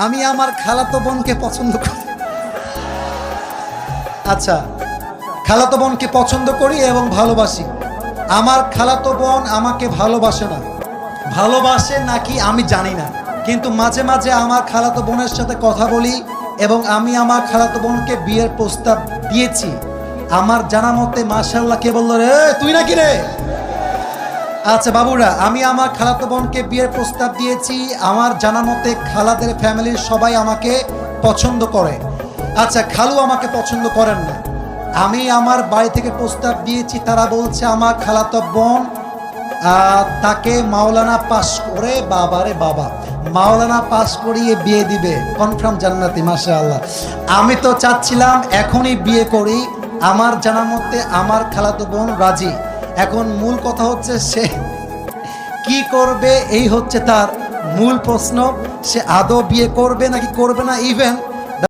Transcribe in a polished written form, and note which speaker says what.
Speaker 1: আমি আমার খালাতো বোনকে পছন্দ করি। আচ্ছা, খালাতো বোনকে পছন্দ করি এবং ভালোবাসি। আমার খালাতো বোন আমাকে ভালোবাসে না, ভালোবাসে নাকি আমি জানি না, কিন্তু মাঝে মাঝে আমার খালাতো বোনের সাথে কথা বলি এবং আমি আমার খালাতো বোনকে বিয়ের প্রস্তাব দিয়েছি। আমার জানা মতে মাশাআল্লাহ, কে বললো রে? তুই নাকি রে? আচ্ছা বাবুরা, আমি আমার খালাতো বোনকে বিয়ের প্রস্তাব দিয়েছি। আমার জানা মতে খালাদের ফ্যামিলির সবাই আমাকে পছন্দ করে। আচ্ছা, খালু আমাকে পছন্দ করেন না। আমি আমার বাড়ি থেকে প্রস্তাব দিয়েছি, তারা বলছে আমার খালাতো বোন তাকে মাওলানা পাস করে, বাবারে বাবা, মাওলানা পাস করিয়ে বিয়ে দিবে, কনফার্ম জান্নাতি। মাশাআল্লাহ, আমি তো চাচ্ছিলাম এখনই বিয়ে করি। আমার জানা মতে আমার খালাতো বোন রাজি। এখন মূল কথা হচ্ছে সে কি করবে, এই হচ্ছে তার মূল প্রশ্ন। সে আদৌ বিয়ে করবে নাকি করবে না। ইভেন